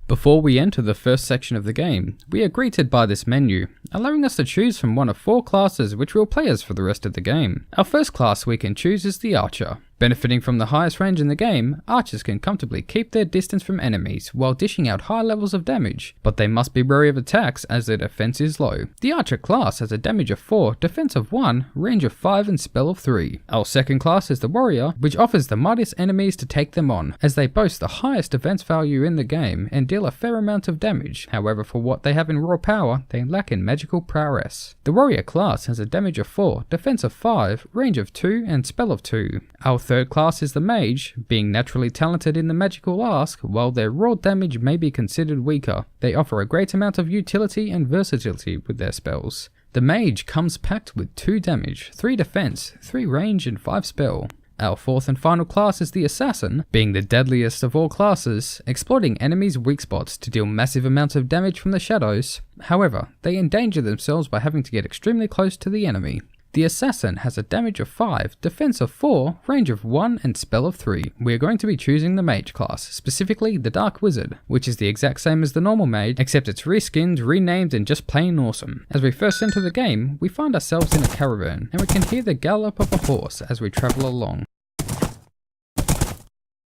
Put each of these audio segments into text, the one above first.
Before we enter the first section of the game, we are greeted by this menu, allowing us to choose from one of 4 classes which will play as for the rest of the game. Our first class we can choose is the Archer. Benefiting from the highest range in the game, archers can comfortably keep their distance from enemies while dishing out high levels of damage, but they must be wary of attacks as their defense is low. The Archer class has a damage of 4, defense of 1, range of 5 and spell of 3. Our second class is the Warrior, which offers the mightiest enemies to take them on, as they boast the highest defense value in the game and deal a fair amount of damage. However, for what they have in raw power, they lack in magical prowess. The Warrior class has a damage of 4, defense of 5, range of 2 and spell of 2. Our third class is the Mage, being naturally talented in the magical ask, while their raw damage may be considered weaker. They offer a great amount of utility and versatility with their spells. The Mage comes packed with 2 damage, 3 defense, 3 range and 5 spell. Our fourth and final class is the Assassin, being the deadliest of all classes, exploiting enemies' weak spots to deal massive amounts of damage from the shadows. However, they endanger themselves by having to get extremely close to the enemy. The Assassin has a damage of 5, defense of 4, range of 1 and spell of 3. We are going to be choosing the Mage class, specifically the Dark Wizard, which is the exact same as the normal Mage, except it's reskinned, renamed and just plain awesome. As we first enter the game, we find ourselves in a caravan, and we can hear the gallop of a horse as we travel along.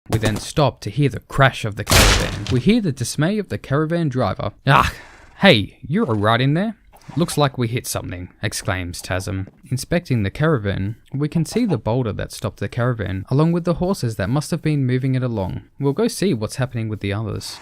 We then stop to hear the crash of the caravan. We hear the dismay of the caravan driver. "Ah, hey, you're alright in there? Looks like we hit something," exclaims Tasm. Inspecting the caravan, we can see the boulder that stopped the caravan, along with the horses that must have been moving it along. We'll go see what's happening with the others.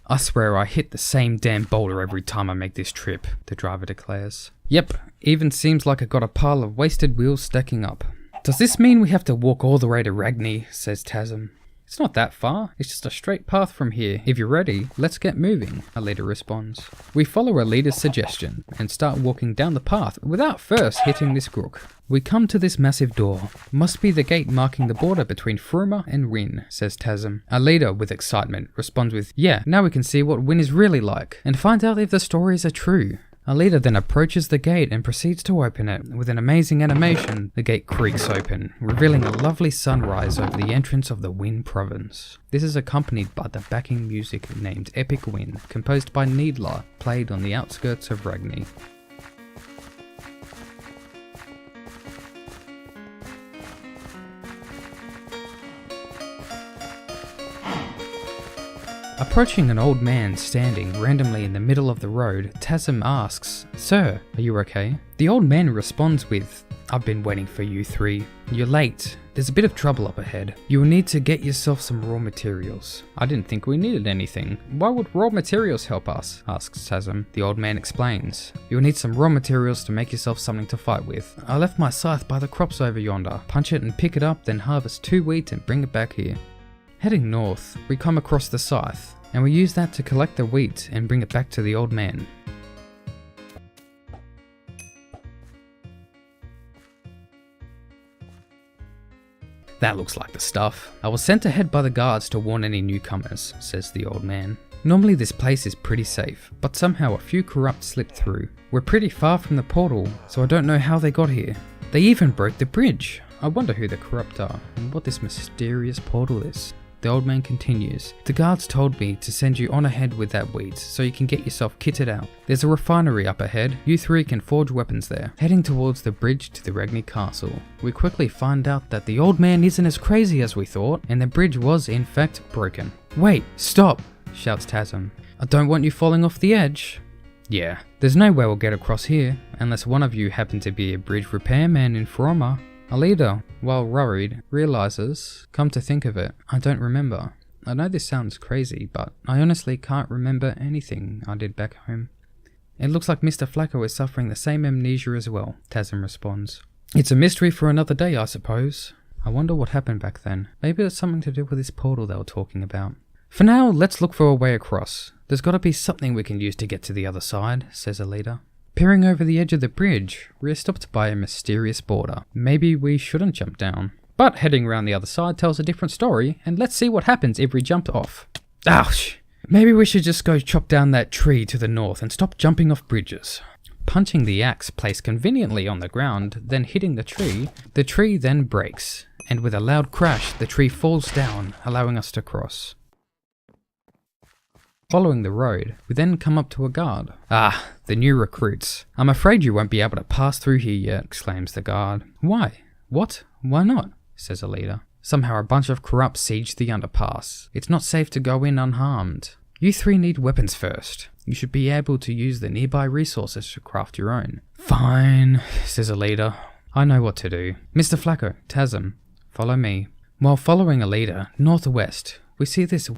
"I swear I hit the same damn boulder every time I make this trip," the driver declares. "Yep, even seems like I got a pile of wasted wheels stacking up." "Does this mean we have to walk all the way to Ragni?" says Tasm. "It's not that far, it's just a straight path from here. If you're ready, let's get moving," Alita responds. We follow Alita's suggestion and start walking down the path without first hitting this crook. We come to this massive door. "Must be the gate marking the border between Fruma and Wynn," says Tasm. Alita, with excitement, responds with, "Yeah, now we can see what Wynn is really like, and find out if the stories are true." Alita then approaches the gate and proceeds to open it. With an amazing animation, the gate creaks open, revealing a lovely sunrise over the entrance of the Wynn province. This is accompanied by the backing music named Epic Wynn, composed by Needler, played on the outskirts of Ragni. Approaching an old man standing randomly in the middle of the road, Tasm asks, "Sir, are you okay?" The old man responds with, "I've been waiting for you 3. You're late. There's a bit of trouble up ahead. You will need to get yourself some raw materials." "I didn't think we needed anything. Why would raw materials help us?" asks Tasm. The old man explains, "You'll need some raw materials to make yourself something to fight with. I left my scythe by the crops over yonder. Punch it and pick it up, then harvest 2 wheat and bring it back here." Heading north, we come across the scythe, and we use that to collect the wheat and bring it back to the old man. "That looks like the stuff. I was sent ahead by the guards to warn any newcomers," says the old man. "Normally this place is pretty safe, but somehow a few corrupt slipped through. We're pretty far from the portal, so I don't know how they got here. They even broke the bridge. I wonder who the corrupt are and what this mysterious portal is." The old man continues, "The guards told me to send you on ahead with that wheat so you can get yourself kitted out. There's a refinery up ahead. You 3 can forge weapons there." Heading towards the bridge to the Ragni castle, we quickly find out that the old man isn't as crazy as we thought, and the bridge was in fact broken. "Wait, stop!" shouts Tasm. "I don't want you falling off the edge." "Yeah, there's no way we'll get across here, unless one of you happen to be a bridge repairman in Froma." Alita, while worried, realizes, come to think of it, I don't remember. I know this sounds crazy, but I honestly can't remember anything I did back home. "It looks like Mr. Flacco is suffering the same amnesia as well," Tasm responds. "It's a mystery for another day, I suppose. I wonder what happened back then. Maybe it's something to do with this portal they were talking about. For now, let's look for a way across. There's gotta be something we can use to get to the other side," says Alita. Peering over the edge of the bridge, we're stopped by a mysterious border. Maybe we shouldn't jump down. But heading around the other side tells a different story, and let's see what happens if we jumped off. Ouch! Maybe we should just go chop down that tree to the north and stop jumping off bridges. punching the axe placed conveniently on the ground, then hitting the tree then breaks, and with a loud crash, the tree falls down, allowing us to cross. Following the road, we then come up to a guard. "Ah, the new recruits. I'm afraid you won't be able to pass through here yet," exclaims the guard. "Why? What? Why not?" says a leader. "Somehow a bunch of corrupts sieged the underpass. It's not safe to go in unharmed. You three need weapons first. You should be able to use the nearby resources to craft your own." "Fine," says a leader. "I know what to do. Mr. Flacco, Tasm, follow me." While following a leader, northwest, we see this